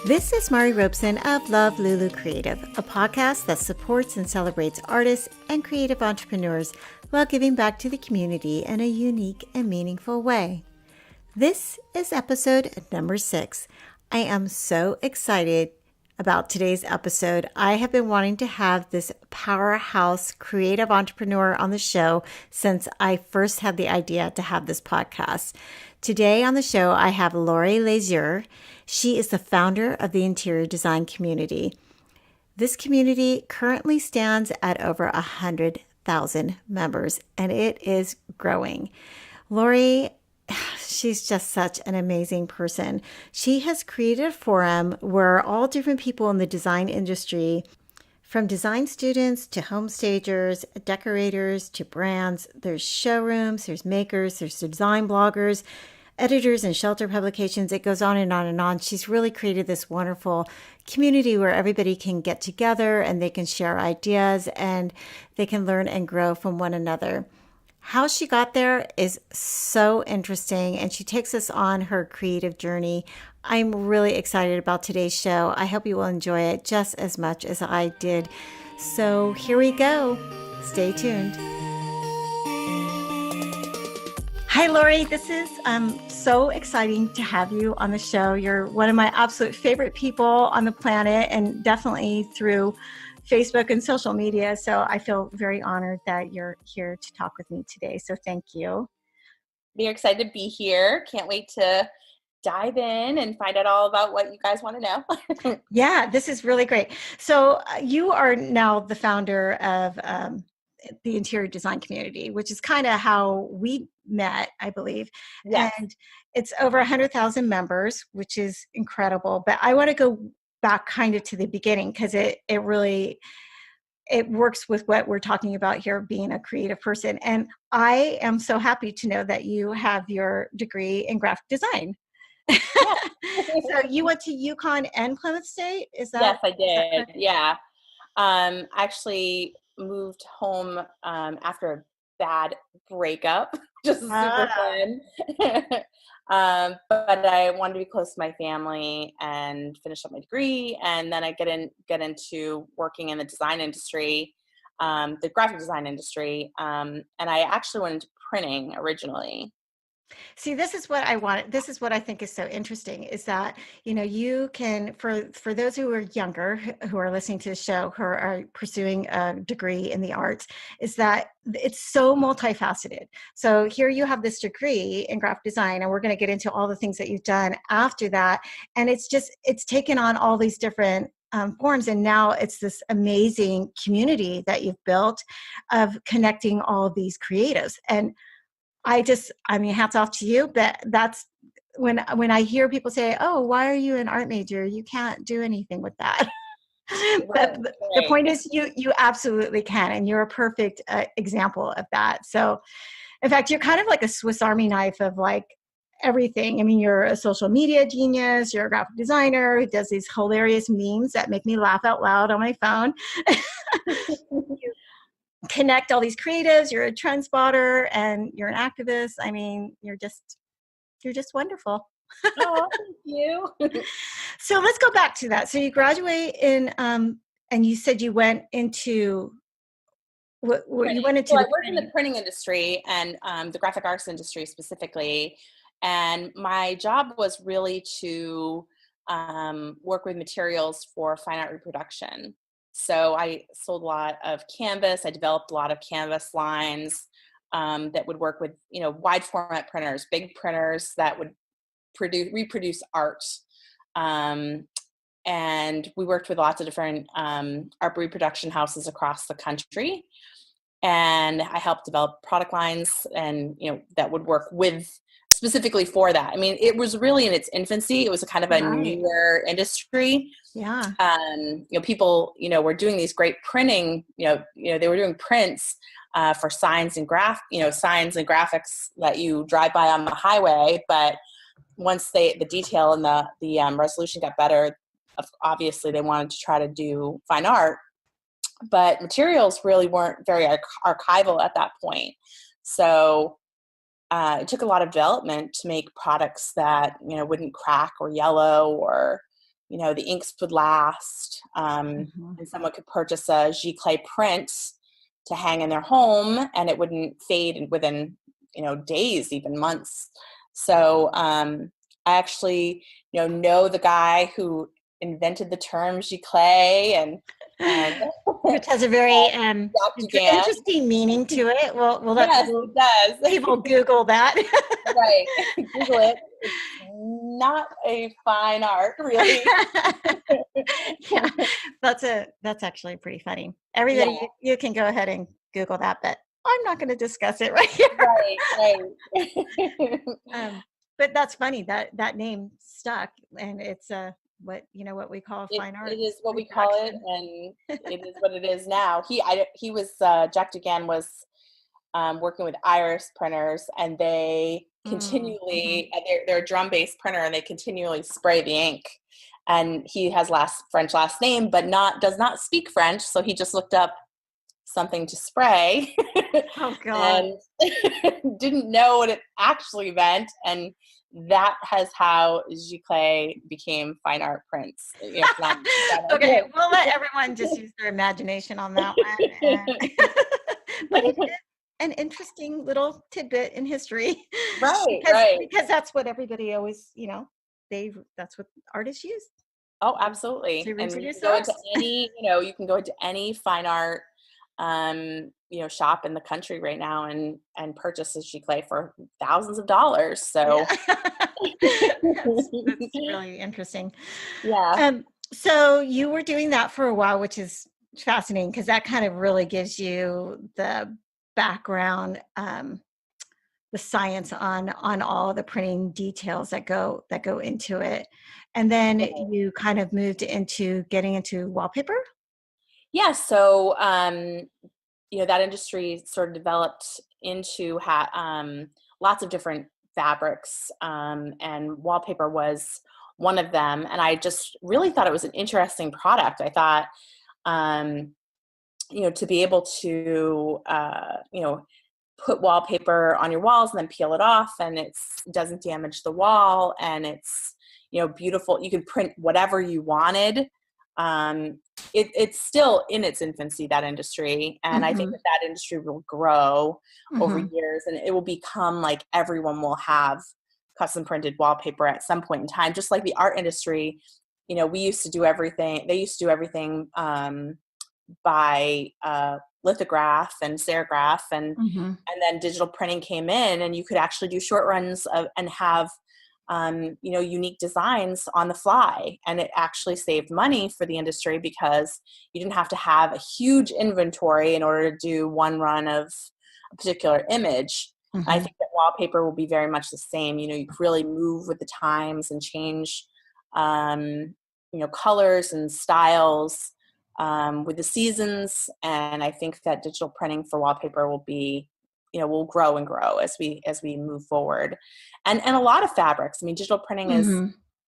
This is Mari Robeson of Love Lulu Creative, a podcast that supports and celebrates artists and creative entrepreneurs while giving back to the community in a unique and meaningful way. This is episode number 6. I am so excited about today's episode. I have been wanting to have this powerhouse creative entrepreneur on the show since I first had the idea to have this podcast. Today on the show, I have Laurie Laizure. She is the founder of the interior design community. This community currently stands at over 100,000 members, and it is growing. Laurie, she's just such an amazing person. She has created a forum where all different people in the design industry, from design students to home stagers, decorators to brands, there's showrooms, there's makers, there's design bloggers, editors and shelter publications. It goes on and on and on. She's really created this wonderful community where everybody can get together and they can share ideas and they can learn and grow from one another. How she got there is so interesting, and she takes us on her creative journey. I'm really excited about today's show. I hope you will enjoy it just as much as I did. So here we go. Stay tuned. Hi, Laurie. This is so exciting to have you on the show. You're one of my absolute favorite people on the planet, and definitely through Facebook and social media. So I feel very honored that you're here to talk with me today. So thank you. We're excited to be here. Can't wait to dive in and find out all about what you guys want to know. Yeah, this is really great. So you are now the founder of the interior design community, which is kind of how we met, I believe. Yes. And it's over 100,000 members, which is incredible. But I want to go back kind of to the beginning because it works with what we're talking about here, being a creative person. And I am so happy to know that you have your degree in graphic design. Yeah. So you went to UConn and Plymouth State? Is that? Yes, I did. Yeah. Actually moved home after a bad breakup, just super fun. But I wanted to be close to my family and finish up my degree, and then I get into working in the design industry, the graphic design industry, and I actually went into printing originally. See, this is what I want. This is what I think is so interesting is that, you can, for those who are younger, who are listening to the show, who are pursuing a degree in the arts, is that it's so multifaceted. So here you have this degree in graphic design, and we're going to get into all the things that you've done after that. And it's taken on all these different forms. And now it's this amazing community that you've built of connecting all of these creatives. And I mean, hats off to you, but that's when I hear people say, oh, why are you an art major? You can't do anything with that. But the point is you absolutely can. And you're a perfect example of that. So in fact, you're kind of like a Swiss Army knife of like everything. I mean, you're a social media genius, you're a graphic designer who does these hilarious memes that make me laugh out loud on my phone. Connect all these creatives, you're a trend spotter, and you're an activist. I mean, you're just wonderful. Oh, thank you. So let's go back to that. So you graduate in and you said you went into what you went into. So I worked in the printing industry and the graphic arts industry specifically, and my job was really to work with materials for fine art reproduction. So I sold a lot of canvas. I developed a lot of canvas lines that would work with, wide format printers, big printers that would reproduce art. And we worked with lots of different art reproduction houses across the country. And I helped develop product lines and, that would work with specifically for that. I mean, it was really in its infancy. It was a kind of a newer industry. Yeah. People, were doing these great printing, they were doing prints for signs and graphics that you drive by on the highway. But once the detail and the resolution got better, obviously they wanted to try to do fine art, but materials really weren't very archival at that point. So it took a lot of development to make products that, wouldn't crack or yellow or, the inks would last, Mm-hmm. and someone could purchase a giclée print to hang in their home, and it wouldn't fade within, days, even months. So I actually, know the guy who invented the term giclée, and Which has a very Dr. Gann. interesting meaning to it. We'll let Yes, it does. people Google that. Right. Google it. It's not a fine art, really. Yeah, that's actually pretty funny. Yeah. Everybody, you can go ahead and Google that, but I'm not going to discuss it right here. Right. But that's funny that name stuck, and it's what we call fine art. It is what we call it, and it is what it is now. He was Jack DeGan was working with Iris printers, and they continually they're a drum-based printer, and they continually spray the ink. And he has French last name, but does not speak French, so he just looked up something to spray. Oh God! And didn't know what it actually meant, and that has how giclée became fine art prints. Okay, we'll let everyone just use their imagination on that one. But it is an interesting little tidbit in history, right? Because that's what everybody always, that's what artists use. Oh, absolutely. To And you reproduce can go the into any, you can go into any fine art, shop in the country right now and purchase a giclée for thousands of dollars. So that's really interesting. Yeah. So you were doing that for a while, which is fascinating because that kind of really gives you the background, the science on all the printing details that go into it. And then you kind of moved into getting into wallpaper. Yeah. So, that industry sort of developed into lots of different fabrics, and wallpaper was one of them. And I just really thought it was an interesting product. I thought, to be able to, put wallpaper on your walls and then peel it off, and it doesn't damage the wall, and it's, beautiful. You can print whatever you wanted. It's still in its infancy, that industry. And I think that industry will grow over years, and it will become like everyone will have custom printed wallpaper at some point in time, just like the art industry. They used to do everything by lithograph and serigraph, and then digital printing came in, and you could actually do short runs and have unique designs on the fly. And it actually saved money for the industry because you didn't have to have a huge inventory in order to do one run of a particular image. I think that wallpaper will be very much the same. You really move with the times and change, colors and styles with the seasons. And I think that digital printing for wallpaper will be, will grow and grow as we move forward. And a lot of fabrics. I mean, digital printing is,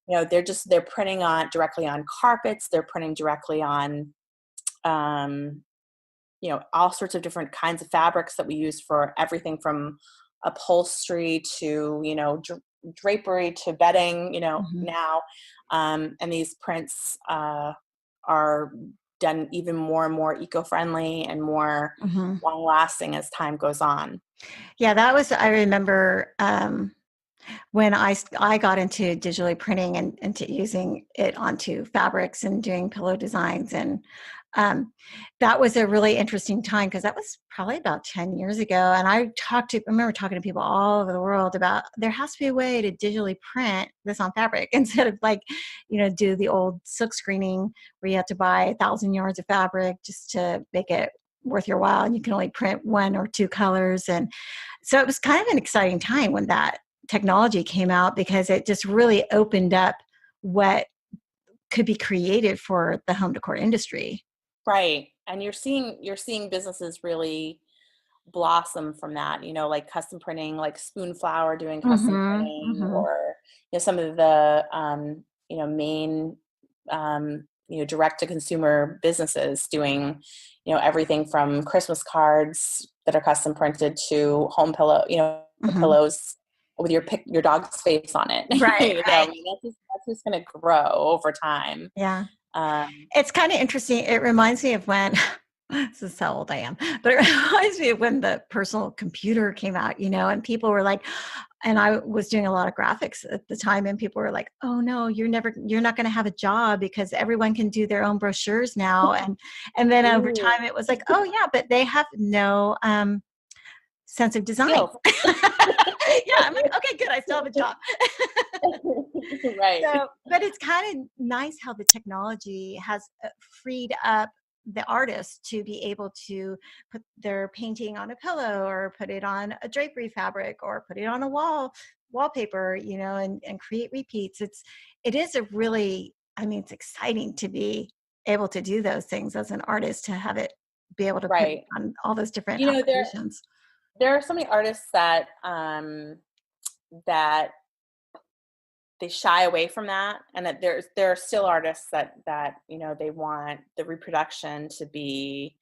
they're printing directly on carpets. They're printing directly on, all sorts of different kinds of fabrics that we use for everything from upholstery to, drapery to bedding, now. And these prints are done even more and more eco-friendly and more long-lasting as time goes on. Yeah, I remember when I got into digitally printing and into using it onto fabrics and doing pillow designs. And that was a really interesting time because that was probably about 10 years ago. And I remember talking to people all over the world about there has to be a way to digitally print this on fabric instead of do the old silk screening where you have to buy 1,000 yards of fabric just to make it worth your while. And you can only print 1 or 2 colors. And so it was kind of an exciting time when that technology came out because it just really opened up what could be created for the home decor industry. Right. And you're seeing businesses really blossom from that, like custom printing, like Spoonflower doing custom printing, or, some of the, main, direct to consumer businesses doing, everything from Christmas cards that are custom printed to home pillow, pillows with your dog's face on it. Right, I right. mean, that's just going to grow over time. Yeah. Um, It's kind of interesting. It reminds me of when, this is how old I am, but it reminds me of when the personal computer came out, and people were like, and I was doing a lot of graphics at the time, and people were like, "Oh no, you're not going to have a job because everyone can do their own brochures now." And then over ooh, time, it was like, "Oh yeah, but they have no sense of design." skills. Yeah, I'm like, okay, good. I still have a job. Right. So, but it's kind of nice how the technology has freed up the artists to be able to put their painting on a pillow or put it on a drapery fabric or put it on a wallpaper, and create repeats. It is a really, I mean, it's exciting to be able to do those things as an artist, to have it be able to put it Right. on all those different You know, applications. there are so many artists that that they shy away from that, and that there are still artists that they want the reproduction to be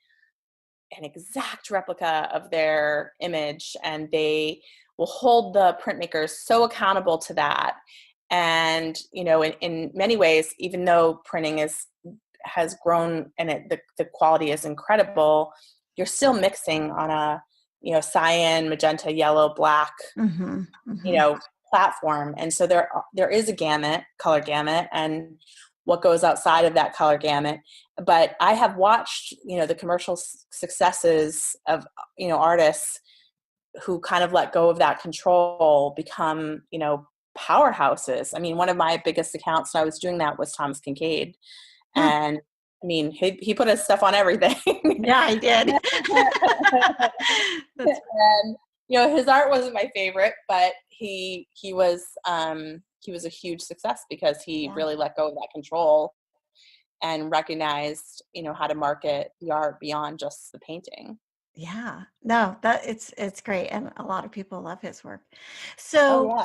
an exact replica of their image, and they will hold the printmakers so accountable to that. And in many ways, even though printing has grown and the quality is incredible, you're still mixing on a cyan, magenta, yellow, black Mm-hmm, you mm-hmm. know platform. And so there is a color gamut, and what goes outside of that color gamut. But I have watched the commercial successes of artists who kind of let go of that control become powerhouses. I mean, one of my biggest accounts when I was doing that was Thomas Kincaid. Hmm. And I mean, he put his stuff on everything. Yeah, I did. That's And his art wasn't my favorite, but he was a huge success because he yeah. really let go of that control and recognized how to market the art beyond just the painting. Yeah. No, that it's great, and a lot of people love his work. Oh So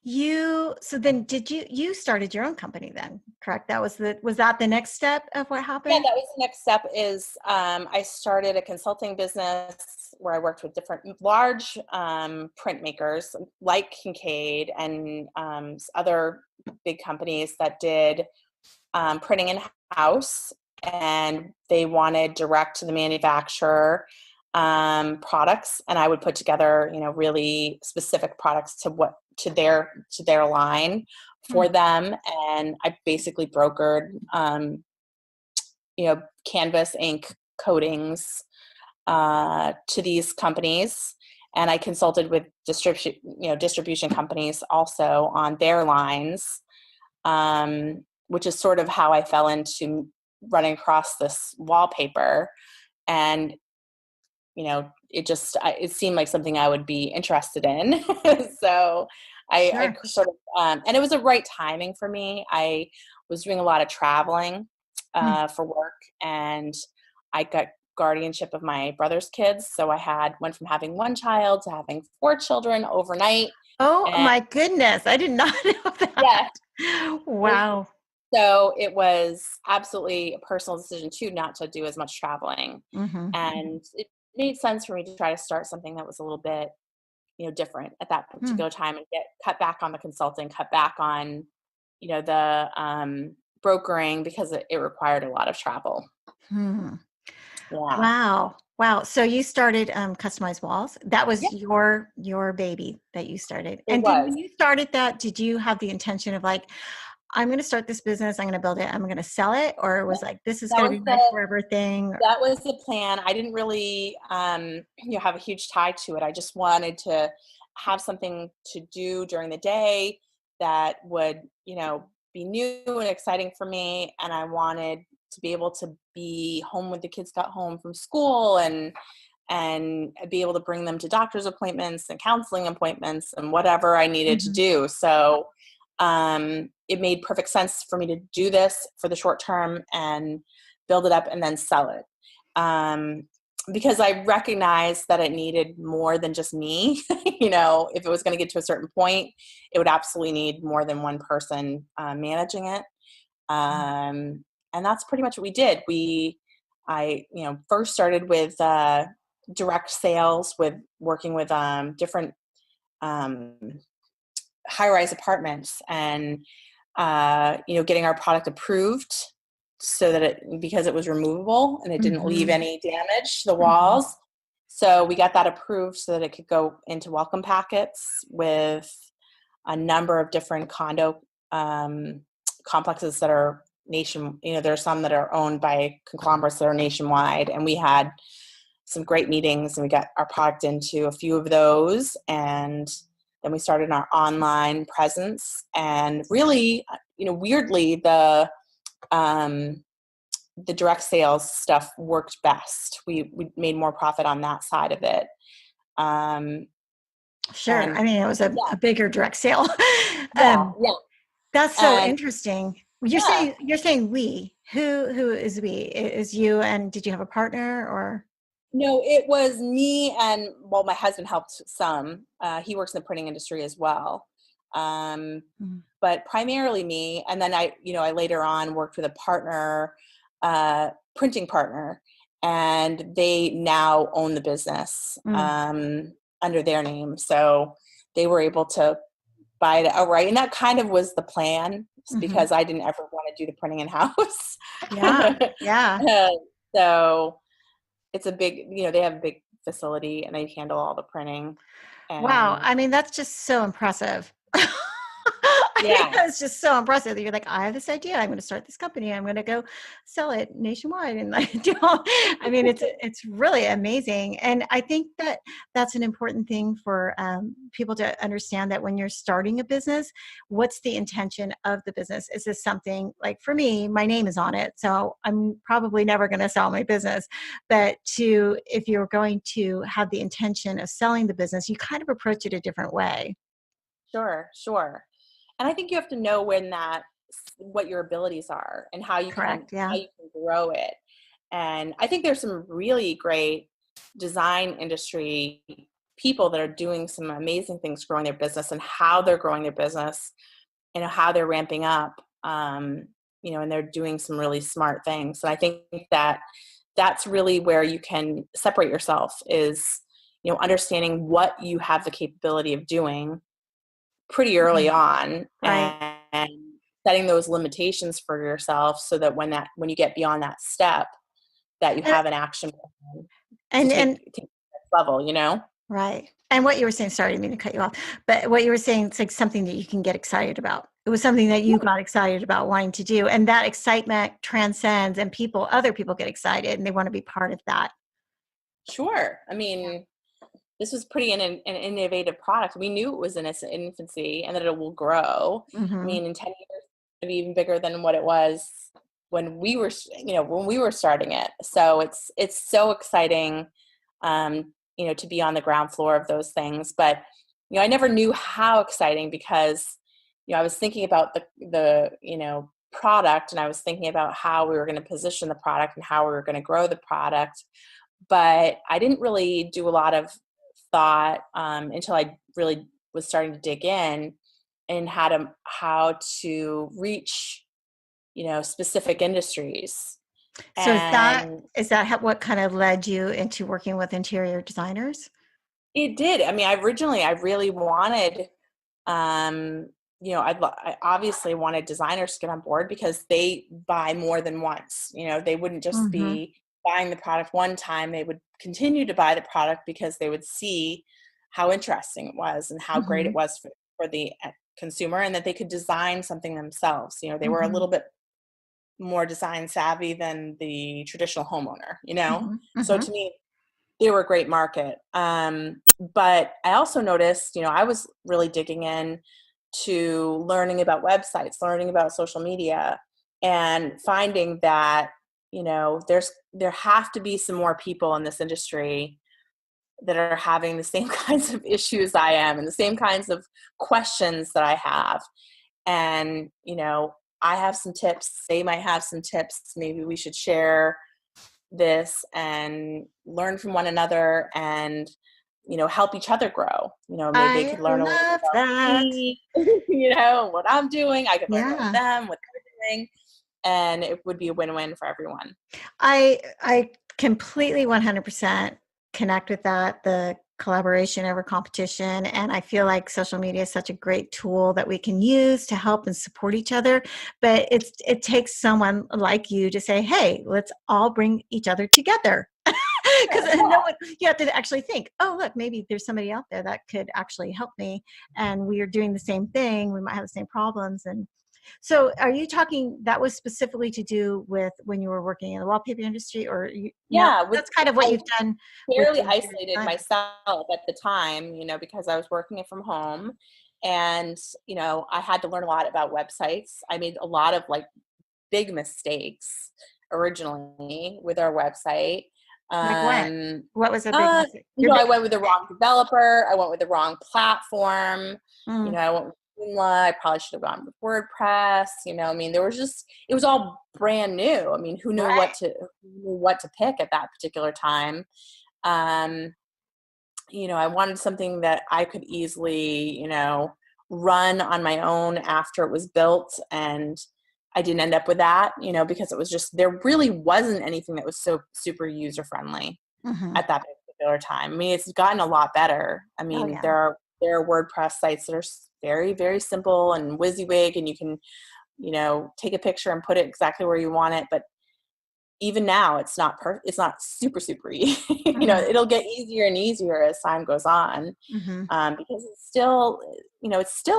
yeah. so then you started your own company then, correct? Was that the next step of what Yeah, happened? that was the next step. Is I started a consulting business where I worked with different large printmakers like Kincaid and other big companies that did printing in house, and they wanted direct to the manufacturer products, and I would put together really specific products to their line Hmm. for them. And I basically brokered canvas, ink, coatings to these companies, and I consulted with distribution companies also on their lines, which is sort of how I fell into running across this wallpaper. And it seemed like something I would be interested in. So I Sure. sort of and it was the right timing for me. I was doing a lot of traveling Hmm. for work, and I got guardianship of my brother's kids, so I went from having one child to having 4 children overnight. Oh And my goodness, I did not know yeah, that. Wow. so it was absolutely a personal decision too, not to do as much traveling. Hmm. And it made sense for me to try to start something that was a little bit, different at that Hmm. particular time, and get cut back on the consulting, cut back on, the brokering, because it required a lot of travel. Hmm. Yeah. Wow. Wow. So you started customized walls. That Yeah, was your baby that you started. it And was. when you started that, did you have the intention of like, I'm going to start this business, I'm going to build it, I'm going to sell it, or Yeah, was like, this is that going to was be my the forever thing? that was the plan. I didn't really have a huge tie to it. I just wanted to have something to do during the day that would, be new and exciting for me, and I wanted to be able to be home when the kids got home from school, and be able to bring them to doctor's appointments and counseling appointments and whatever I needed to Mhm. do. So it made perfect sense for me to do this for the short term and build it up and then sell it. Because I recognized that it needed more than just me. If it was going to get to a certain point, it would absolutely need more than one person managing it. And that's pretty much what we did. I first started with direct sales, with working with different high-rise apartments and, getting our product approved so that because it was removable and it didn't leave any damage to the walls. So we got that approved so that it could go into welcome packets with a number of different condo complexes that are there are some that are owned by conglomerates that are nationwide. And we had some great meetings and we got our product into a few of those. And then we started our online presence. And really, weirdly, the direct sales stuff worked best. We made more profit on that side of it. Sure. And, I mean, it was a bigger direct sale. yeah. That's so And, interesting. You're saying we. Who is we? Is you, and did you have a partner or? No, it was me and, well, my husband helped some. He works in the printing industry as well. But primarily me. And then I later on worked with a partner, printing partner, and they now own the business under their name. So they were able to buy it outright. And that kind of was the plan because I didn't ever want to do the printing in-house. Yeah. So it's a big, they have a big facility and they handle all the printing. And, wow. I mean, that's just so impressive. It's just so impressive that you're like, I have this idea. I'm going to start this company. I'm going to go sell it nationwide. And I mean, it's really amazing. And I think that that's an important thing for people to understand, that when you're starting a business, what's the intention of the business? Is this something like, for me, my name is on it, so I'm probably never going to sell my business. But if you're going to have the intention of selling the business, you kind of approach it a different way. Sure. And I think you have to know what your abilities are and how you can grow it. And I think there's some really great design industry people that are doing some amazing things growing their business and how they're growing their business and how they're ramping up, and they're doing some really smart things. And I think that that's really where you can separate yourself, is, understanding what you have the capability of doing pretty early on, Right. and setting those limitations for yourself so that when you get beyond that step, that you have an action plan to take to the next level. Right. And what you were saying, sorry, I didn't mean to cut you off, but what you were saying, it's like something that you can get excited about. It was something that you got excited about wanting to do. And that excitement transcends, and other people get excited and they want to be part of that. Sure. I mean, this was an innovative product. We knew it was in its infancy and that it will grow. I mean, in 10 years, it'll be even bigger than what it was when we were starting it. So it's so exciting, to be on the ground floor of those things. But, I never knew how exciting because, I was thinking about the product, and I was thinking about how we were going to position the product and how we were going to grow the product. But I didn't really do a lot of thought until I really was starting to dig in and how to reach, specific industries. So And what kind of led you into working with interior designers? it did. I mean, I really wanted, I obviously wanted designers to get on board because they buy more than once. They wouldn't just be buying the product one time. They would continue to buy the product because they would see how interesting it was and how great it was for the consumer, and that they could design something themselves. They were a little bit more design savvy than the traditional homeowner, So to me, they were a great market. But I also noticed, I was really digging in to learning about websites, learning about social media, and finding that, there have to be some more people in this industry that are having the same kinds of issues I am and the same kinds of questions that I have. And, I have some tips. They might have some tips. Maybe we should share this and learn from one another and, help each other grow. Maybe they could learn a little bit about me, what I'm doing. I could learn about them, what they're doing. And it would be a win-win for everyone. I completely 100% connect with that. The collaboration over competition. And I feel like social media is such a great tool that we can use to help and support each other. But it takes someone like you to say, hey, let's all bring each other together. Because no one, you have to actually think, oh, look, maybe there's somebody out there that could actually help me. And we are doing the same thing. We might have the same problems. And so are you talking, that was specifically to do with when you were working in the wallpaper industry, or no, Yeah, that's kind of what I you've done with fairly the interior isolated design. myself at the time, because I was working it from home, and I had to learn a lot about websites. I made a lot of like big mistakes originally with our website. Like what? Um, What was a big mistake? Your I big went with the wrong developer. I went with the wrong platform. mm, I went with Joomla. I probably should have gone with WordPress. I mean, it was all brand new. I mean, who knew right. what to pick at that particular time? Um, I wanted something that I could easily, run on my own after it was built. And I didn't end up with that, because it was just, there really wasn't anything that was so super user friendly Mm-hmm. at that particular time. I mean, it's gotten a lot better. I Oh mean, yeah. there are WordPress sites that are very, very simple and WYSIWYG, and you can, take a picture and put it exactly where you want it. But even now, it's not super, super easy. Mm-hmm. It'll get easier and easier as time goes on, Mm-hmm. because it's still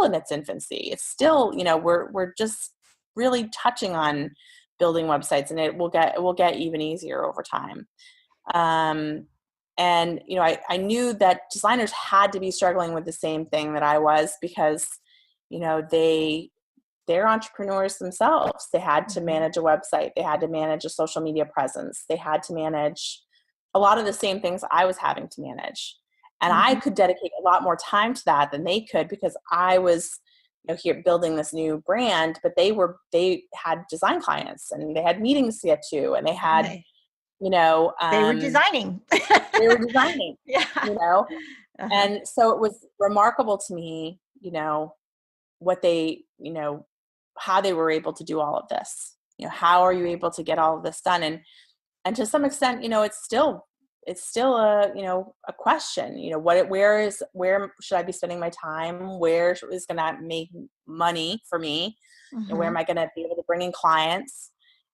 in its infancy. It's still, we're just really touching on building websites, and it will get even easier over time. Um, and I knew that designers had to be struggling with the same thing that I was, because they're entrepreneurs themselves. They had to Mm-hmm. manage a website, they had to manage a social media presence, they had to manage a lot of the same things I was having to manage. And I Mm-hmm. could dedicate a lot more time to that than they could, because I was here building this new brand, but they had design clients and they had meetings to get to, and they had Right. you know They were um, designing. they were designing, Yeah. you know Uh-huh. and so it was remarkable to me, what they, how they were able to do all of this. How are you able to get all of this done? And to some extent, it's still a question. Where should I be spending my time? Where is going to make money for me? Where Mm-hmm. am I going to be able to bring in clients?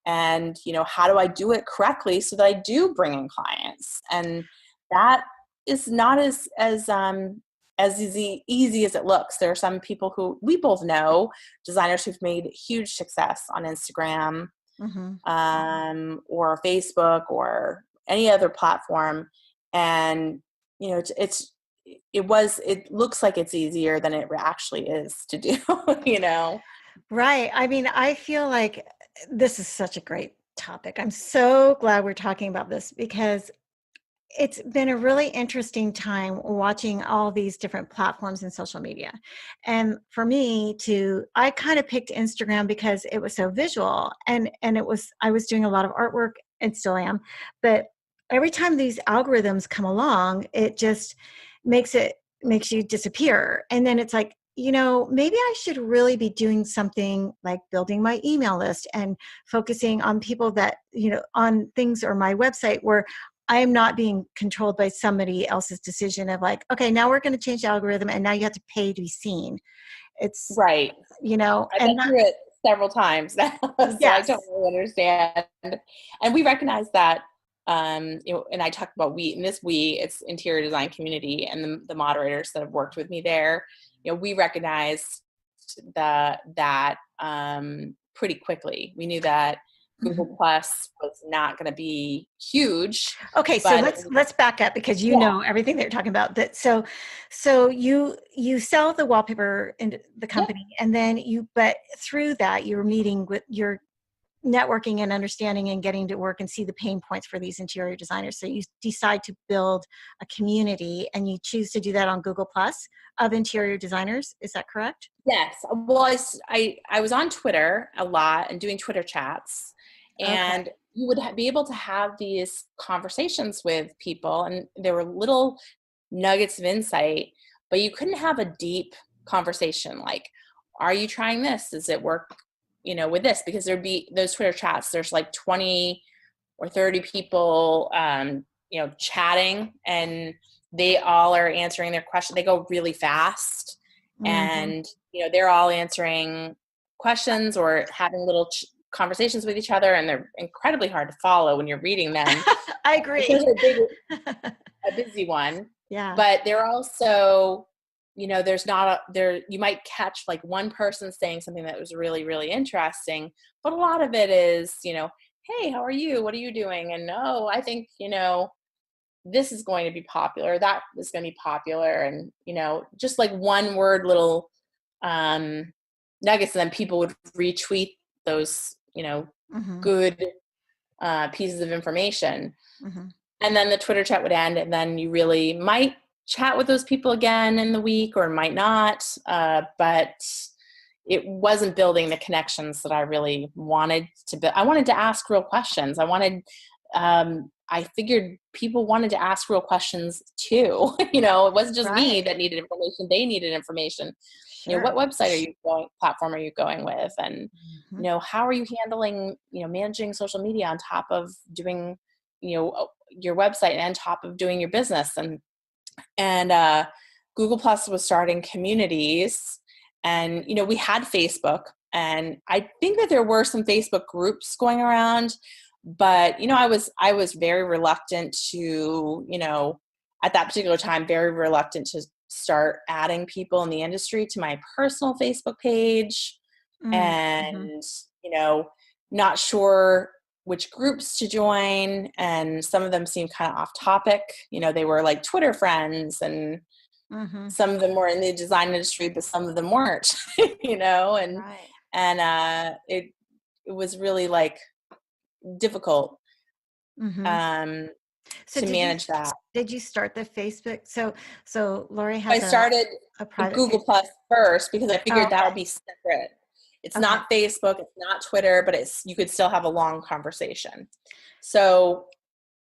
And how do I do it correctly so that I do bring in clients? And that is not as easy as it looks. There are some people who we both know, designers who've made huge success on Instagram, Mm-hmm. or Facebook or any other platform. And, it looks like it's easier than it actually is to do, you know? Right. I mean, I feel like this is such a great topic. I'm so glad we're talking about this because it's been a really interesting time watching all these different platforms and social media. And for me I kind of picked Instagram because it was so visual and I was doing a lot of artwork and still am. But every time these algorithms come along, it just makes you disappear. And then it's like, maybe I should really be doing something like building my email list and focusing on people that, on things or my website where I am not being controlled by somebody else's decision of like, okay, now we're going to change the algorithm and now you have to pay to be seen. It's, Right. I've and been that, through it several times now, so I yes. totally understand. And we recognize that, and I talk about it's interior design community, and the moderators that have worked with me there, we recognized that pretty quickly. We knew that Google Mhm. Plus was not going to be huge, Okay, so but let's back up because you yeah, know everything they're talking about. That so you sell the wallpaper in the yeah, company, and then but through that you're meeting with your networking and understanding and getting to work and see the pain points for these interior designers. So you decide to build a community and you choose to do that on Google Plus of interior designers. Is that correct? yes. Well, I was on Twitter a lot and doing Twitter chats, Okay. and you would be able to have these conversations with people, and there were little nuggets of insight, but you couldn't have a deep conversation like, are you trying this? Does it work, with this? Because there'd be those Twitter chats, there's like 20 or 30 people, chatting, and they all are answering their question. They go really fast, Mm-hmm. and they're all answering questions or having little conversations with each other, and they're incredibly hard to follow when you're reading them I agree. because they're a busy one. Yeah. But they're also, there's not there, you might catch like one person saying something that was really, really interesting, but a lot of it is, hey, how are you? What are you doing? And no, I think, this is going to be popular. That is going to be popular. And, just like one word, little nuggets, and then people would retweet those, Mm-hmm. good pieces of information. Mm-hmm. And then the Twitter chat would end, and then you really might chat with those people again in the week or might not. But it wasn't building the connections that I really wanted to build. I wanted to ask real questions. I figured people wanted to ask real questions too. It wasn't just me that needed information. They needed information. Sure. What website are you going, platform are you going with? And, how are you handling, managing social media on top of doing, your website and on top of doing your business? And Google Plus was starting communities, and, we had Facebook, and I think that there were some Facebook groups going around, but, I was very reluctant to, at that particular time, very reluctant to start adding people in the industry to my personal Facebook page. Mm-hmm. And, not sure which groups to join. And some of them seemed kind of off topic. They were like Twitter friends, and Mm-hmm. some of them were in the design industry, but some of them weren't, and, Right. it was really like difficult, Mm-hmm. So to manage that. did you start the Facebook? So Laurie I has started a private Google Facebook. Plus first because I Oh, figured that would be separate. It's okay. not Facebook, it's not Twitter, but you could still have a long conversation. So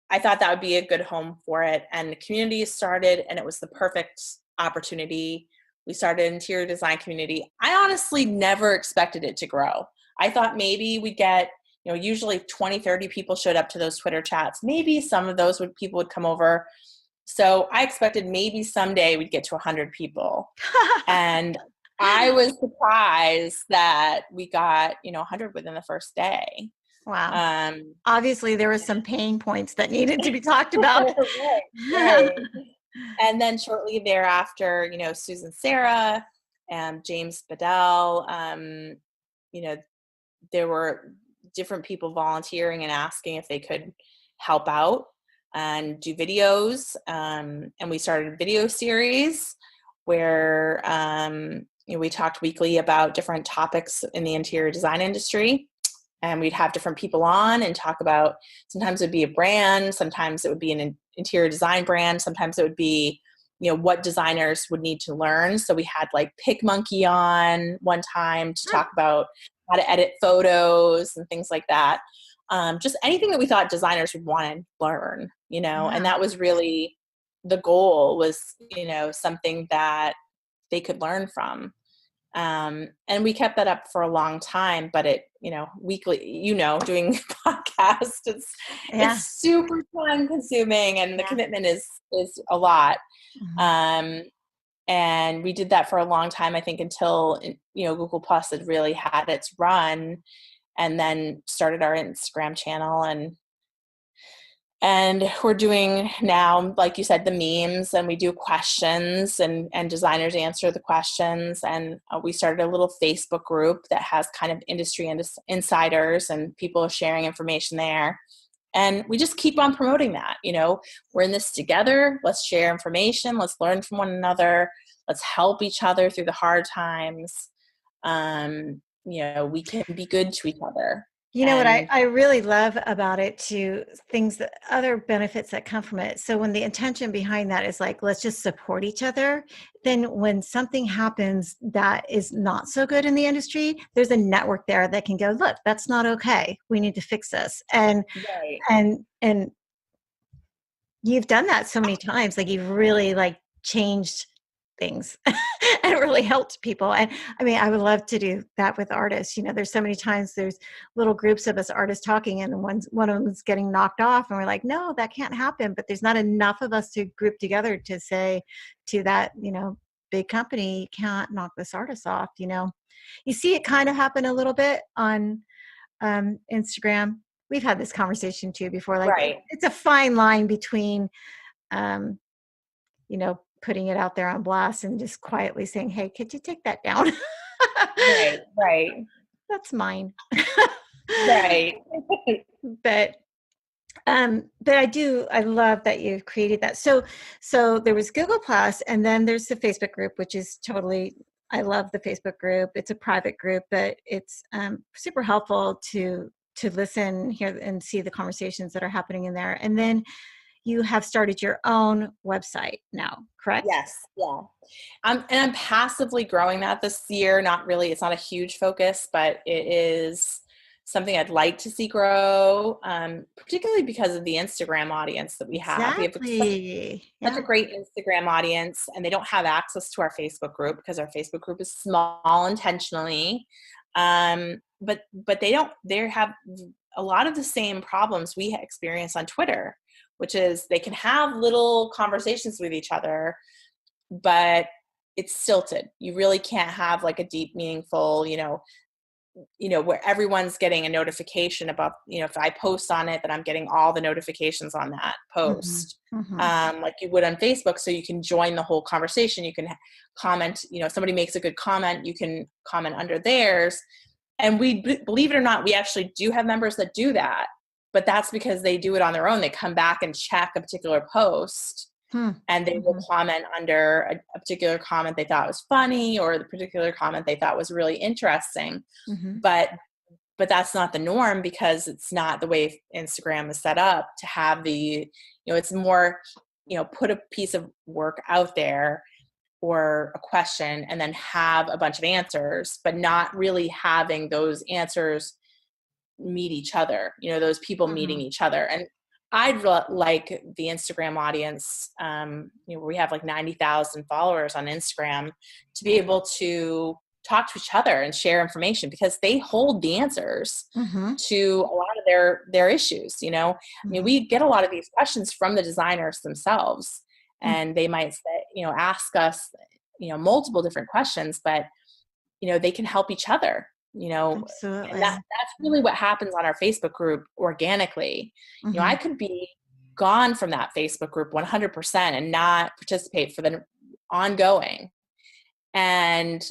I thought that would be a good home for it. And the community started, and it was the perfect opportunity. We started an interior design community. I honestly never expected it to grow. I thought maybe we'd get, usually 20, 30 people showed up to those Twitter chats. Maybe some of those people would come over. So I expected maybe someday we'd get to 100 people. And I was surprised that we got, 100 within the first day. Wow. Obviously, there were some pain points that needed to be talked about. Right. And then shortly thereafter, Susan Sarah and James Bedell, there were different people volunteering and asking if they could help out and do videos. And we started a video series where we talked weekly about different topics in the interior design industry. And we'd have different people on and talk about, sometimes it would be a brand, sometimes it would be an interior design brand, sometimes it would be, what designers would need to learn. So we had like PicMonkey on one time to talk about how to edit photos and things like that. Just anything that we thought designers would want to learn, and that was really the goal, was, something that they could learn from. And we kept that up for a long time, but it, weekly, doing podcasts, it's super time consuming, and the commitment is a lot. Mm-hmm. And we did that for a long time, I think, until, Google Plus had really had its run, and then started our Instagram channel, and we're doing now, like you said, the memes, and we do questions, and designers answer the questions. And we started a little Facebook group that has kind of industry insiders, and people are sharing information there. And we just keep on promoting that. We're in this together. Let's share information. Let's learn from one another. Let's help each other through the hard times. We can be good to each other. What I really love about it too, other benefits that come from it. So when the intention behind that is like, let's just support each other, then when something happens that is not so good in the industry, there's a network there that can go, look, that's not okay. We need to fix this. And you've done that so many times. Like, you've really like changed things and it really helped people. And I mean, I would love to do that with artists. There's so many times there's little groups of us artists talking and one of them's getting knocked off and we're like, no, that can't happen. But there's not enough of us to group together to say to that, big company, you can't knock this artist off. You see it kind of happen a little bit on Instagram. We've had this conversation too before. Like Right. it's a fine line between, um, putting it out there on blast and just quietly saying, "Hey, could you take that down?" Right. Right. That's mine. Right. but I love that you've created that. So there was Google Plus, and then there's the Facebook group, which is totally, I love the Facebook group. It's a private group, but it's super helpful to listen, hear, and see the conversations that are happening in there. And then you have started your own website now, correct? Yes. Yeah. And I'm passively growing that this year. Not really, it's not a huge focus, but it is something I'd like to see grow, particularly because of the Instagram audience that we have. We have Exactly. such a great Instagram audience, and they don't have access to our Facebook group because our Facebook group is small intentionally. But they have a lot of the same problems we experience on Twitter, which is they can have little conversations with each other, but it's stilted. You really can't have like a deep, meaningful, where everyone's getting a notification about, if I post on it, that I'm getting all the notifications on that post, like you would on Facebook. So you can join the whole conversation. You can comment, if somebody makes a good comment, you can comment under theirs. And believe it or not, we actually do have members that do that, but that's because they do it on their own. They come back and check a particular post. And they will comment under a particular comment they thought was funny, or the particular comment they thought was really interesting. But that's not the norm, because it's not the way Instagram is set up to have it's more, put a piece of work out there or a question and then have a bunch of answers, but not really having those answers meet each other, those people meeting each other. And I'd like the Instagram audience, where we have like 90,000 followers on Instagram, to be able to talk to each other and share information, because they hold the answers to a lot of their issues. I mean, we get a lot of these questions from the designers themselves, and they might say, ask us, multiple different questions, but, they can help each other. Absolutely. And that's really what happens on our Facebook group organically. I could be gone from that Facebook group 100% and not participate for the ongoing. And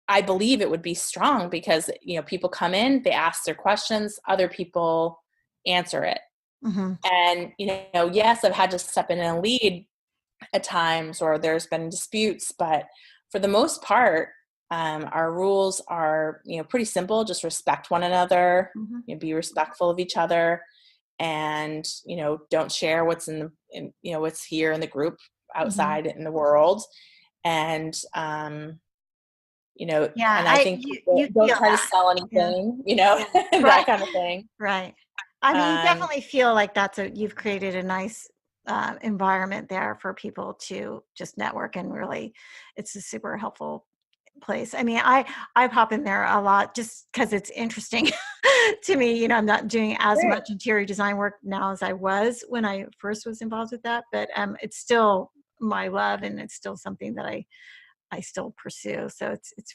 I believe it would be strong because, people come in, they ask their questions, other people answer it. And, yes, I've had to step in and lead at times, or there's been disputes, but for the most part, our rules are, pretty simple. Just respect one another, be respectful of each other, and, don't share what's what's here in the group outside in the world. And, and I think you don't try to sell anything, that kind of thing. Right. I mean, you definitely feel like you've created a nice environment there for people to just network, and really, it's a super helpful place. I mean, I pop in there a lot just because it's interesting to me. I'm not doing as much interior design work now as I was when I first was involved with that, but it's still my love, and it's still something that I still pursue. So it's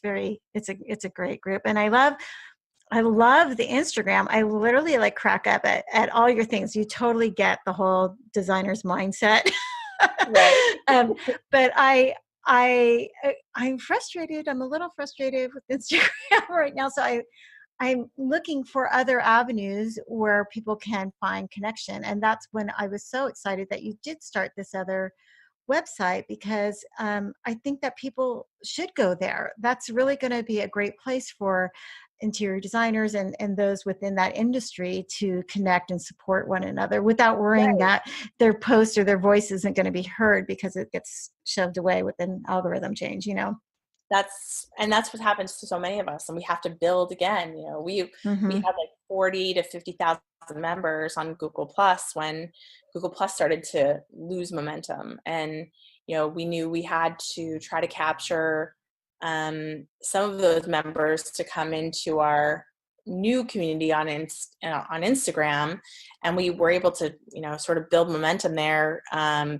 a great group, and I love the Instagram. I literally like crack up at all your things. You totally get the whole designer's mindset. Right. But I'm frustrated. I'm a little frustrated with Instagram right now. So I'm looking for other avenues where people can find connection. And that's when I was so excited that you did start this other website, because I think that people should go there. That's really going to be a great place for interior designers and those within that industry to connect and support one another without worrying that their post or their voice isn't going to be heard because it gets shoved away with an algorithm change. That's what happens to so many of us, and we have to build again. We had like 40 to 50,000 members on Google Plus when Google Plus started to lose momentum, and we knew we had to try to capture some of those members to come into our new community on Instagram, and we were able to sort of build momentum there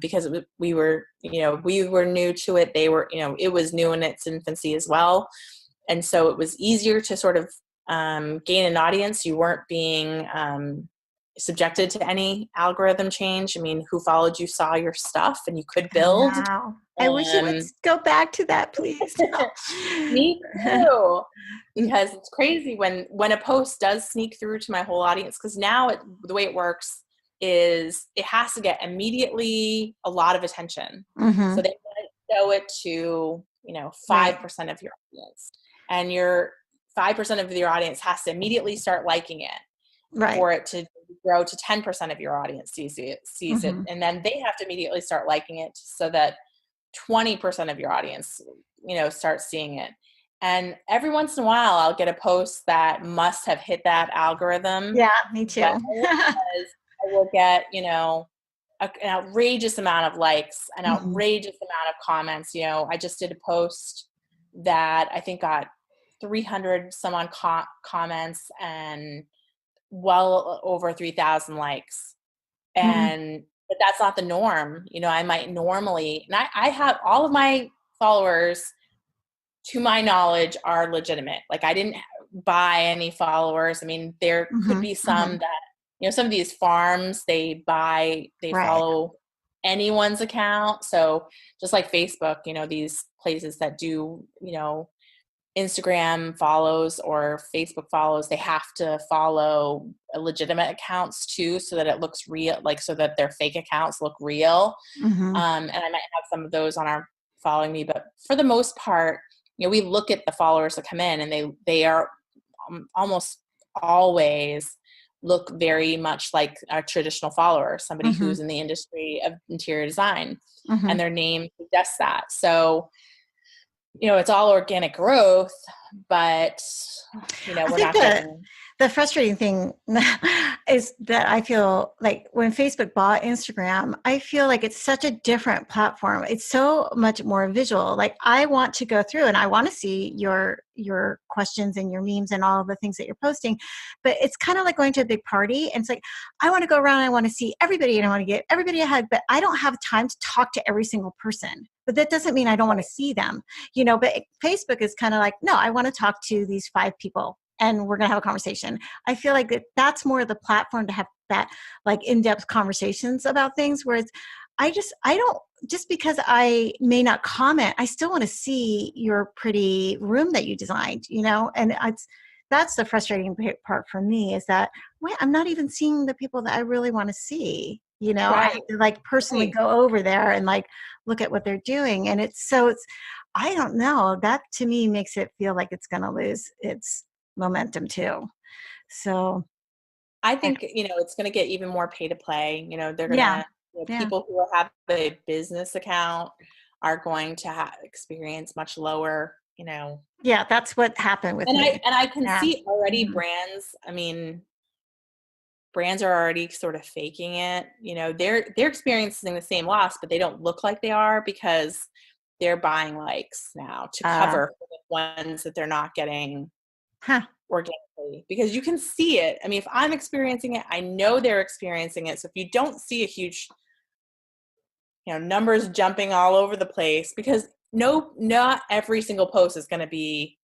because we were new to it. They were it was new in its infancy as well, and so it was easier to sort of gain an audience. You weren't being subjected to any algorithm change. I mean, who followed you saw your stuff, and you could build. Wow. I wish it would go back to that, please. Me too. Because it's crazy when a post does sneak through to my whole audience, because now the way it works is it has to get immediately a lot of attention. Mm-hmm. So they want to show it to 5% of your audience, and your 5% of your audience has to immediately start liking it for it to grow to 10% of your audience sees it, and then they have to immediately start liking it so that 20% of your audience starts seeing it. And every once in a while I'll get a post that must have hit that algorithm. Yeah, me too. I will get an outrageous amount of likes, an outrageous amount of comments. I just did a post that I think got 300 some on comments and well over 3,000 likes. And but that's not the norm. I might normally, and I have all of my followers, to my knowledge, are legitimate. Like, I didn't buy any followers. I mean, there could be some that, some of these farms, they follow anyone's account. So just like Facebook, these places that do, Instagram follows or Facebook follows, they have to follow legitimate accounts too, so that it looks real, like so that their fake accounts look real. And I might have some of those on our following me, but for the most part, we look at the followers that come in, and they are almost always look very much like a traditional follower, somebody who's in the industry of interior design, and their name suggests that. So it's all organic growth, but we're not getting. The frustrating thing is that I feel like when Facebook bought Instagram, I feel like it's such a different platform. It's so much more visual. Like, I want to go through and I want to see your questions and your memes and all the things that you're posting, but it's kind of like going to a big party, and it's like, I want to go around and I want to see everybody and I want to get everybody a hug, but I don't have time to talk to every single person. But that doesn't mean I don't want to see them, but Facebook is kind of like, no, I want to talk to these 5 people and we're going to have a conversation. I feel like that's more of the platform to have that like in-depth conversations about things, whereas I don't, just because I may not comment, I still want to see your pretty room that you designed, and that's the frustrating part for me, is that, wait, I'm not even seeing the people that I really want to see. I have to like personally go over there and like look at what they're doing. And it's I don't know, that to me makes it feel like it's going to lose its momentum too. So I think, it's going to get even more pay to play. They're going to, people who have a business account are going to experience much lower, Yeah, that's what happened with me. And I can see already brands, I mean, brands are already sort of faking it. They're experiencing the same loss, but they don't look like they are, because they're buying likes now to cover for the ones that they're not getting organically, because you can see it. I mean, if I'm experiencing it, I know they're experiencing it. So if you don't see a huge, numbers jumping all over the place, because not every single post is going to be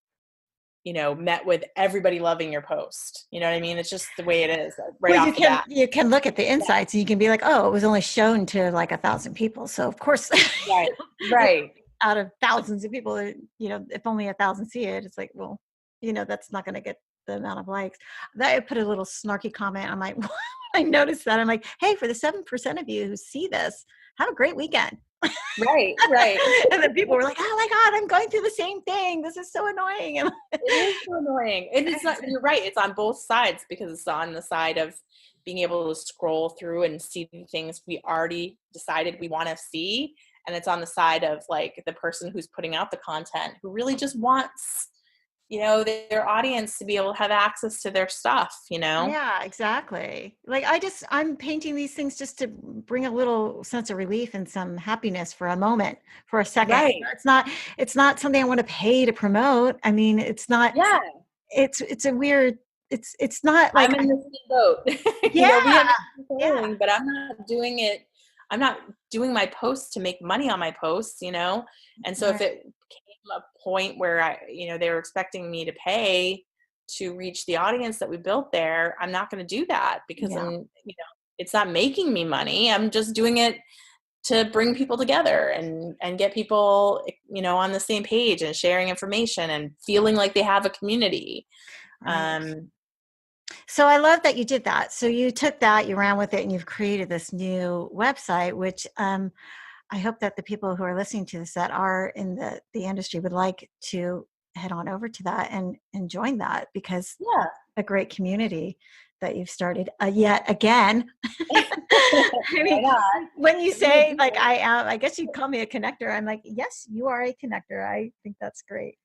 met with everybody loving your post. You know what I mean? It's just the way it is off the bat. You can look at the insights and you can be like, oh, it was only shown to like 1,000 people. So of course, right. Out of thousands of people, if only 1,000 see it, it's like, well, that's not going to get the amount of likes. I put a little snarky comment on my, I noticed that. I'm like, hey, for the 7% of you who see this, have a great weekend. Right. And then people were like, oh my God, I'm going through the same thing. This is so annoying. It is so annoying. And it's not, you're right. It's on both sides, because it's on the side of being able to scroll through and see the things we already decided we want to see. And it's on the side of like the person who's putting out the content, who really just wants, their audience to be able to have access to their stuff, Yeah, exactly. Like I'm painting these things just to bring a little sense of relief and some happiness for a moment, for a second. Right. It's not something I want to pay to promote. I mean, it's not, Yeah. it's a weird, it's not like, I'm in the same boat. yeah, We have a yeah, following, but I'm not doing it. I'm not doing my posts to make money on my posts, And so if right. it came a point where they were expecting me to pay to reach the audience that we built there, I'm not going to do that because Yeah, it's not making me money. I'm just doing it to bring people together and get people, on the same page and sharing information and feeling like they have a community. right. So I love that you did that. So you took that, you ran with it, and you've created this new website, which I hope that the people who are listening to this that are in the industry would like to head on over to that and join that, because Yeah. a great community that you've started yet again. I Why mean, not? when you say like I am, I guess you'd call me a connector. I'm like, yes, you are a connector. I think that's great.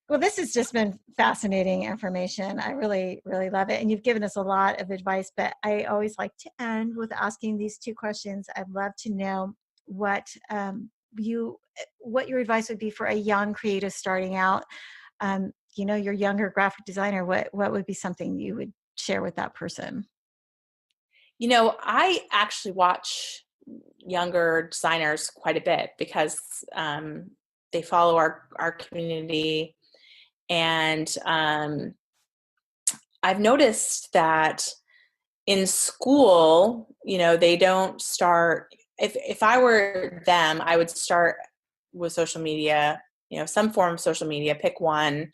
Well, this has just been fascinating information. I really, really love it. And you've given us a lot of advice, but I always like to end with asking these two questions. I'd love to know what what your advice would be for a young creative starting out. Your younger graphic designer, what would be something you would share with that person? I actually watch younger designers quite a bit because they follow our community. And I've noticed that in school, they don't start, if I were them, I would start with social media, some form of social media, pick one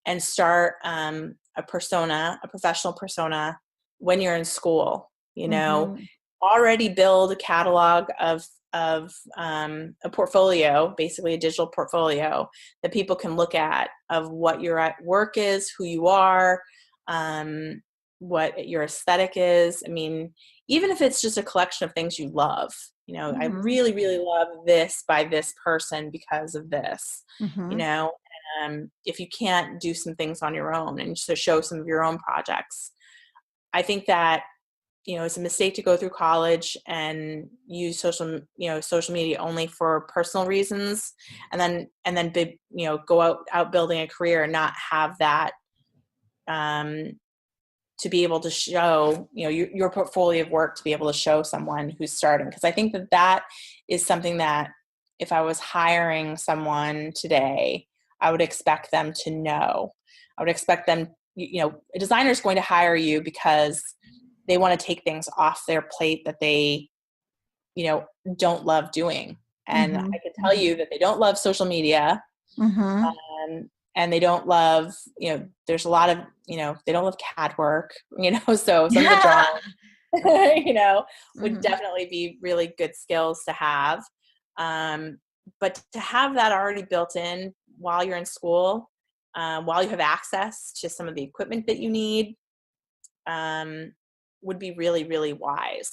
and start a professional persona when you're in school, Mm-hmm. already build a catalog of a portfolio, basically a digital portfolio that people can look at of what your work is, who you are, what your aesthetic is. I mean, even if it's just a collection of things you love, I Mm-hmm. really, really love this by this person because of this, you Mm-hmm. know, if you can't do some things on your own and so show some of your own projects. I think that it's a mistake to go through college and use social media only for personal reasons, and then go out building a career and not have that to be able to show your portfolio of work, to be able to show someone who's starting. Because I think that is something that if I was hiring someone today, I would expect them to know. I would expect them, a designer is going to hire you because they want to take things off their plate that they don't love doing. And I Mm-hmm. can tell you that they don't love social media. Mm-hmm. And they don't love, there's a lot of, they don't love CAD work, so some of the drawing, would Mm-hmm. definitely be really good skills to have. But to have that already built in while you're in school, while you have access to some of the equipment that you need, would be really, really wise.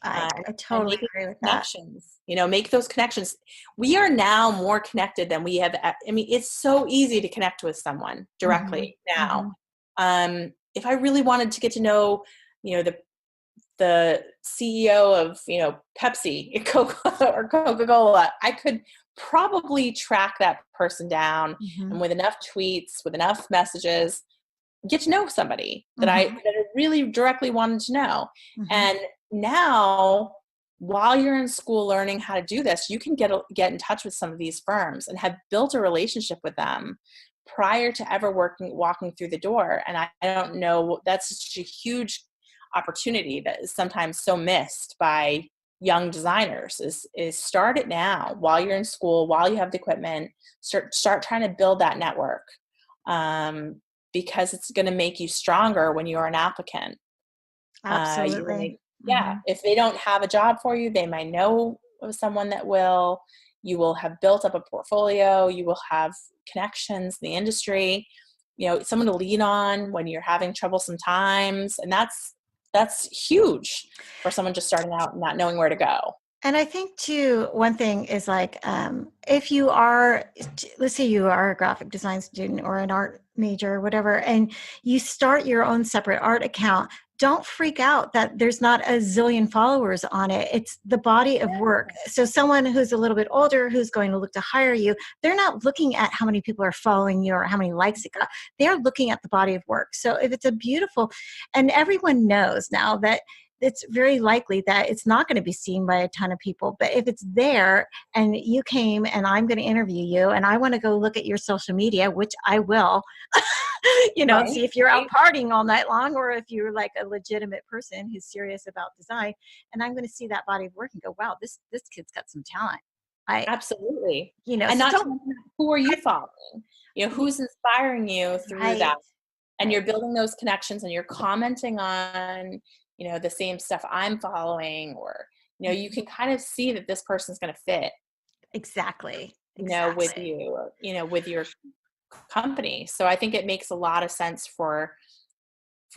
I, uh, I and totally making agree with that. connections, make those connections. We are now more connected than we have. I mean, it's so easy to connect with someone Mm-hmm. directly now. Mm-hmm. If I really wanted to get to know, the CEO of, Pepsi or Coca-Cola, I could probably track that person down, Mm-hmm. and with enough tweets, with enough messages, get to know somebody that I Mm-hmm. really directly wanted to know. Mm-hmm. And now, while you're in school learning how to do this, you can get in touch with some of these firms and have built a relationship with them prior to ever walking through the door. And I don't know, that's such a huge opportunity that is sometimes so missed by young designers, is start it now while you're in school, while you have the equipment. Start trying to build that network, because it's going to make you stronger when you're an applicant. Absolutely. Yeah, Mm-hmm. if they don't have a job for you, they might know of someone that will. You will have built up a portfolio. You will have connections in the industry, someone to lean on when you're having troublesome times. And that's huge for someone just starting out and not knowing where to go. And I think too, one thing is like, if you are, let's say you are a graphic design student or an art major or whatever, and you start your own separate art account, don't freak out that there's not a zillion followers on it. It's the body of work. So someone who's a little bit older, who's going to look to hire you, they're not looking at how many people are following you or how many likes it got. They're looking at the body of work. So if it's a beautiful, and everyone knows now that it's very likely that it's not going to be seen by a ton of people. But if it's there and you came and I'm going to interview you and I want to go look at your social media, which I will, and Right. see if you're out partying all night long or if you're like a legitimate person who's serious about design. And I'm going to see that body of work and go, wow, this kid's got some talent. Absolutely. And So not to don't, mention, who are you following? Who's inspiring you through right, that? And right, you're building those connections and you're commenting on, the same stuff I'm following, or, you can kind of see that this person's going to fit, exactly, with exactly. you, with your company. So I think it makes a lot of sense for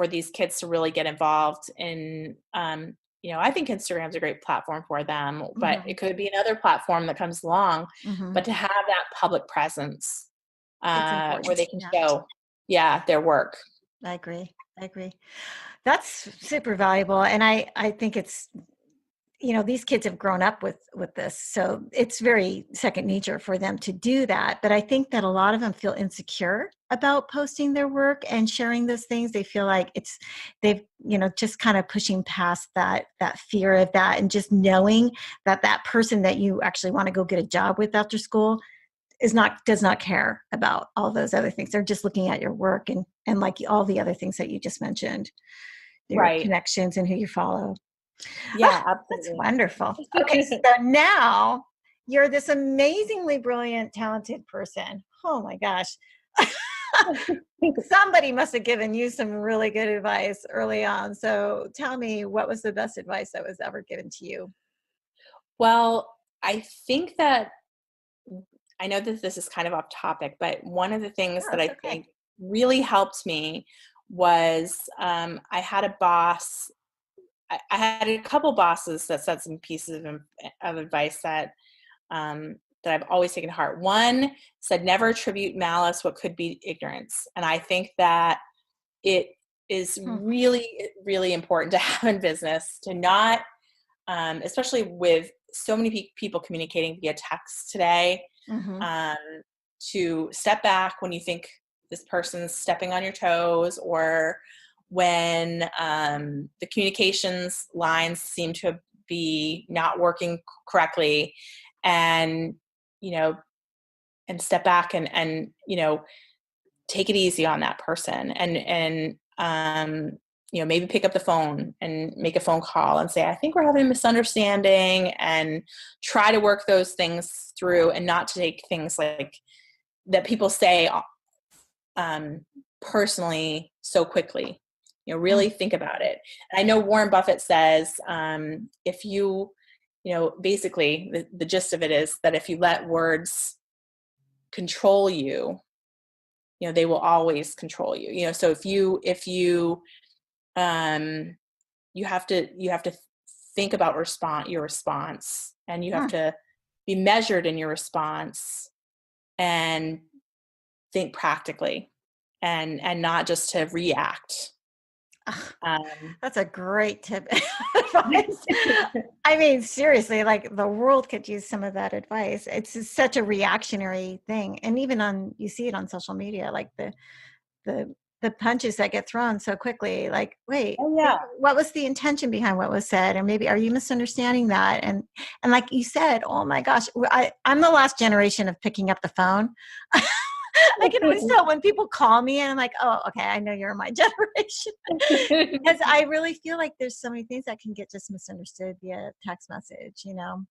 these kids to really get involved in, I think Instagram's a great platform for them, but Hmm. it could be another platform that comes along, Hmm. but to have that public presence, It's where important. they can Yeah, show, their work. I agree. I agree. That's super valuable. And I think it's, these kids have grown up with this, so it's very second nature for them to do that. But I think that a lot of them feel insecure about posting their work and sharing those things. They feel like they've, just kind of pushing past that fear of that, and just knowing that that person that you actually want to go get a job with after school does not care about all those other things. They're just looking at your work and like all the other things that you just mentioned, your Right. connections and who you follow. Yeah, That's absolutely. wonderful. Okay, so now you're this amazingly brilliant, talented person. Oh my gosh. Somebody must have given you some really good advice early on. So tell me, what was the best advice that was ever given to you? Well, I think that I know that this is kind of off topic, but one of the things Oh, that it's I okay. think really helped me was, I had a boss. I had a couple bosses that said some pieces of advice that I've always taken to heart. One said, never attribute malice what could be ignorance. And I think that it is Hmm. really, really important to have in business, to not, especially with so many people communicating via text today, Mm-hmm. um, to step back when you think this person's stepping on your toes, or when, the communications lines seem to be not working correctly, and you know and step back and take it easy on that person, and maybe pick up the phone and make a phone call and say, I think we're having a misunderstanding, and try to work those things through, and not to take things like that people say, um, personally so quickly. Really think about it. And I know Warren Buffett says, if basically the gist of it is that if you let words control you, they will always control you. So if you um, you have to think about your response, and you have Hmm. to be measured in your response, and think practically, and not just to react. Ugh, Um, that's a great tip. Advice. I mean, seriously, like the world could use some of that advice. It's just such a reactionary thing. And even you see it on social media, like the the punches that get thrown so quickly. Like, wait, oh yeah. what was the intention behind what was said? Or maybe are you misunderstanding that? And like you said, oh my gosh, I'm the last generation of picking up the phone. I can always tell when people call me and I'm like, oh, okay, I know you're my generation. Because I really feel like there's so many things that can get just misunderstood via text message.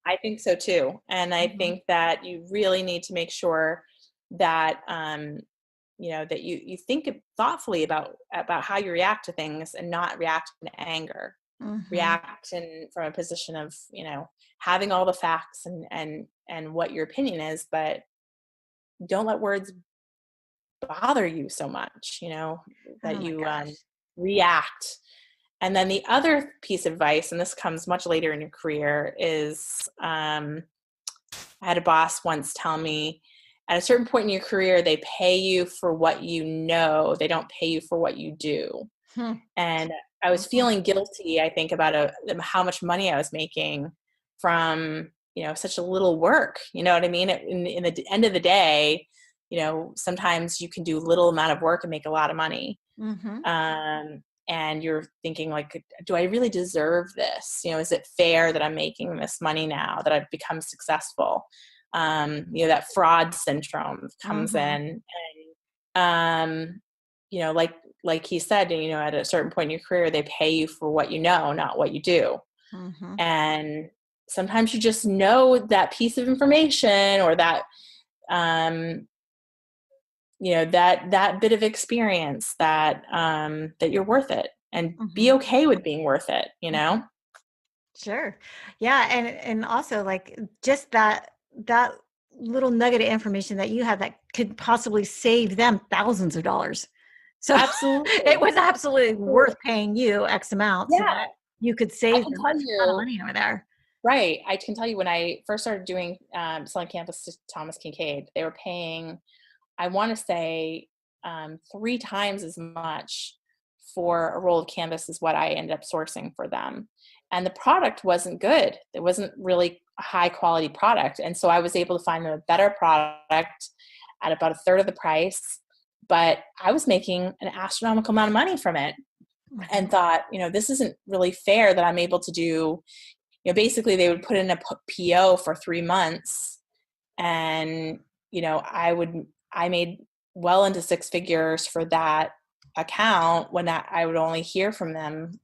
I think so too, and I Mhm. think that you really need to make sure that, that you think thoughtfully about how you react to things, and not react in anger. Mhm. React from a position of, having all the facts, and what your opinion is, but don't let words bother you so much, Oh that my you, gosh. react. And then the other piece of advice, and this comes much later in your career, is I had a boss once tell me, at a certain point in your career, they pay you for what you know. They don't pay you for what you do. Hmm. And I was feeling guilty, I think, about how much money I was making from, such a little work. You know what I mean? In the end of the day, sometimes you can do little amount of work and make a lot of money. Mm-hmm. And you're thinking, like, do I really deserve this? Is it fair that I'm making this money now that I've become successful? That fraud syndrome comes in, and like he said, at a certain point in your career, they pay you for what you know, not what you do. Mm-hmm. And sometimes you just know that piece of information, or that that bit of experience, that that you're worth it, and be okay with being worth it. Sure. Yeah. And also, like, just that little nugget of information that you had that could possibly save them thousands of dollars. So Absolutely. it was absolutely worth paying you X amount so that you could I save can them tell a ton of money over there. Right. I can tell you, when I first started doing selling campus to Thomas Kincaid, they were paying, I want to say, 3 times as much for a roll of canvas as what I ended up sourcing for them. And the product wasn't good. It wasn't really a high quality product. And so I was able to find them a better product at about a third of the price, but I was making an astronomical amount of money from it, and thought, this isn't really fair that I'm able to do, basically they would put in a PO for 3 months, and, I made well into 6 figures for that account, when I would only hear from them,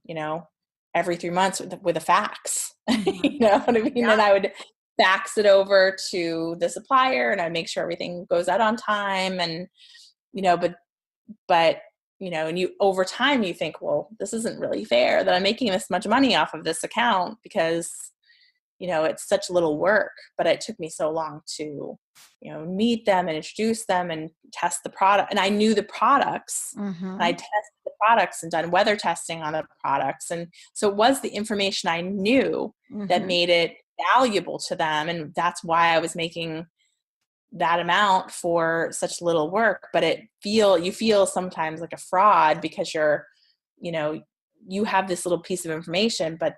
every 3 months with a fax. You know what I mean? Yeah. And I would fax it over to the supplier, and I'd make sure everything goes out on time. And, but and you, over time, you think, well, this isn't really fair that I'm making this much money off of this account, because it's such little work. But it took me so long to, meet them and introduce them and test the product. And I knew the products, and I tested the products and done weather testing on the products. And so it was the information I knew that made it valuable to them. And that's why I was making that amount for such little work. But you feel sometimes like a fraud, because you have this little piece of information, but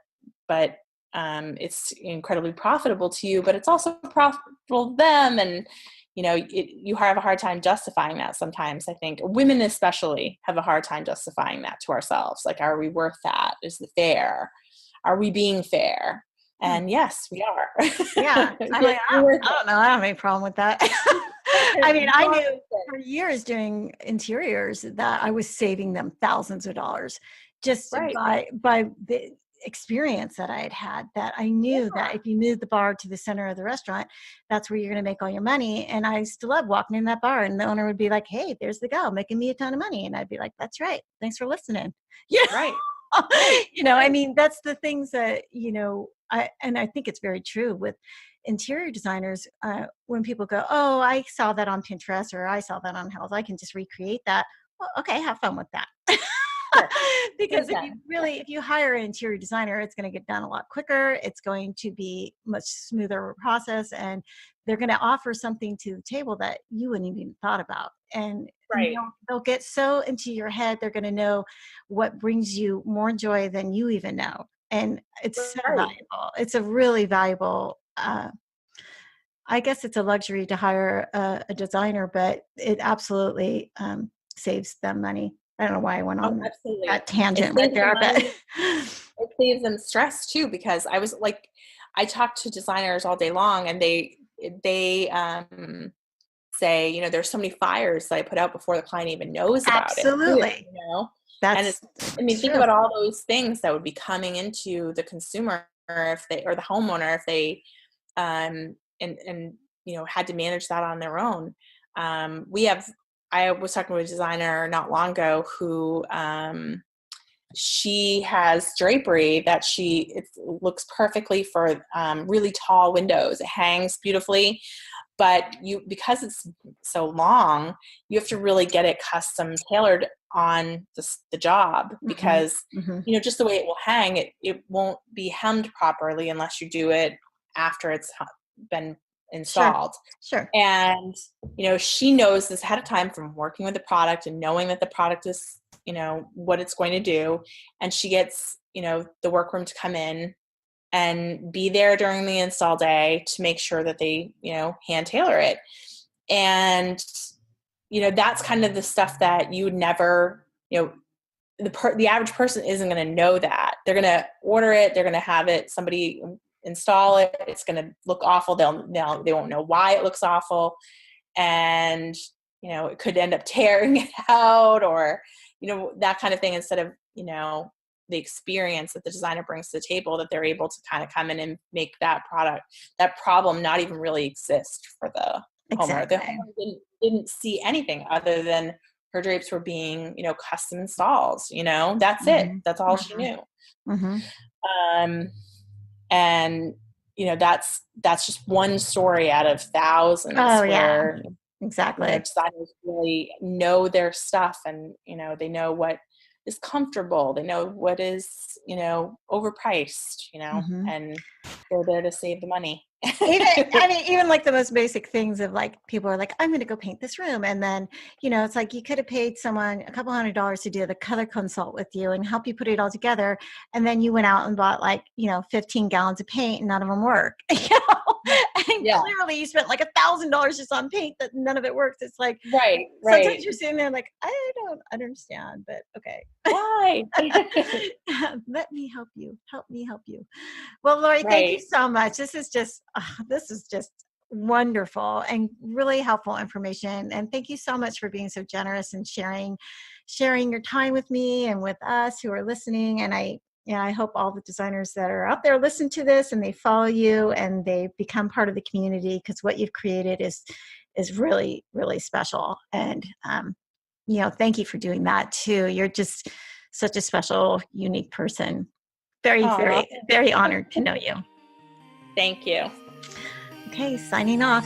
it's incredibly profitable to you, but it's also profitable to them. And, you have a hard time justifying that sometimes. I think women especially have a hard time justifying that to ourselves. Like, are we worth that? Is it fair? Are we being fair? And yes, we are. Yeah. I mean, I don't know. I don't have any problem with that. I mean, I knew for years doing interiors that I was saving them thousands of dollars just by the experience that I had, that I knew that if you moved the bar to the center of the restaurant, that's where you're going to make all your money. And I still love walking in that bar, and the owner would be like, hey, there's the gal making me a ton of money. And I'd be like, that's right. Thanks for listening. Yeah. Right. I mean, that's the things that, I think it's very true with interior designers. When people go, oh, I saw that on Pinterest, or I saw that on Health, I can just recreate that. Well, okay, have fun with that. Because if you hire an interior designer, it's going to get done a lot quicker. It's going to be much smoother process, and they're going to offer something to the table that you wouldn't even thought about. And they'll get so into your head, they're going to know what brings you more joy than you even know. And it's so valuable. It's a really valuable, I guess it's a luxury to hire a designer, but it absolutely saves them money. I don't know why I went on that tangent right there, but it saves them stress too, because I talk to designers all day long, and they say, there's so many fires that I put out before the client even knows about it. Absolutely. Think about all those things that would be coming into the consumer, or the homeowner, if they had to manage that on their own. I was talking to a designer not long ago who she has drapery that it looks perfectly for really tall windows. It hangs beautifully, but because it's so long, you have to really get it custom tailored on the job, because just the way it will hang, it won't be hemmed properly unless you do it after it's been installed. Sure. And she knows this ahead of time from working with the product and knowing that the product is what it's going to do, and she gets the workroom to come in and be there during the install day to make sure that they hand tailor it. And that's kind of the stuff that you would never, the average person isn't going to know that. They're going to order it, they're going to have it, somebody install it, it's going to look awful, they won't know why it looks awful, and it could end up tearing it out, or that kind of thing, instead of the experience that the designer brings to the table, that they're able to kind of come in and make that problem not even really exist for the homeowner. The homeowner didn't see anything other than her drapes were being custom installs. That's it. That's all she knew. And that's just one story out of thousands where designers really know their stuff, and they know what is comfortable, they know what is overpriced, and they're there to save the money. even like the most basic things of like, people are like, I'm going to go paint this room, and then it's like you could have paid someone a couple $100s to do the color consult with you and help you put it all together, and then you went out and bought 15 gallons of paint and none of them work. And clearly you spent like $1,000 just on paint that none of it works. It's like, right. Sometimes you're sitting there like, I don't understand, but okay. Why? Let me help you. Help me help you. Well, Laurie, thank you so much. This is just wonderful and really helpful information. And thank you so much for being so generous and sharing your time with me and with us who are listening. And I hope all the designers that are out there listen to this and they follow you and they become part of the community, because what you've created is really, really special. And, thank you for doing that too. You're just such a special, unique person. Very, very, very honored to know you. Thank you. Okay, signing off.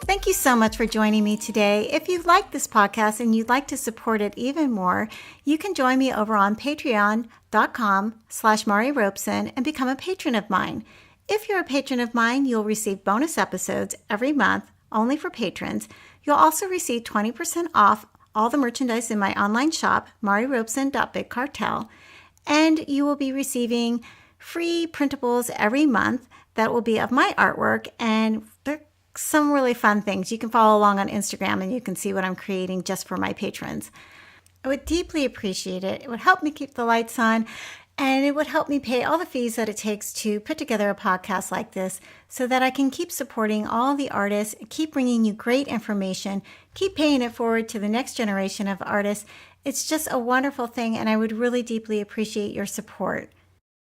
Thank you so much for joining me today. If you like this podcast and you'd like to support it even more, you can join me over on patreon.com/Mari Robeson and become a patron of mine. If you're a patron of mine, you'll receive bonus episodes every month, only for patrons. You'll also receive 20% off all the merchandise in my online shop, marirobeson.bigcartel, and you will be receiving free printables every month that will be of my artwork, and they're some really fun things. You can follow along on Instagram and you can see what I'm creating just for my patrons. I would deeply appreciate it. It would help me keep the lights on, and it would help me pay all the fees that it takes to put together a podcast like this, so that I can keep supporting all the artists, keep bringing you great information, keep paying it forward to the next generation of artists. It's just a wonderful thing, and I would really deeply appreciate your support.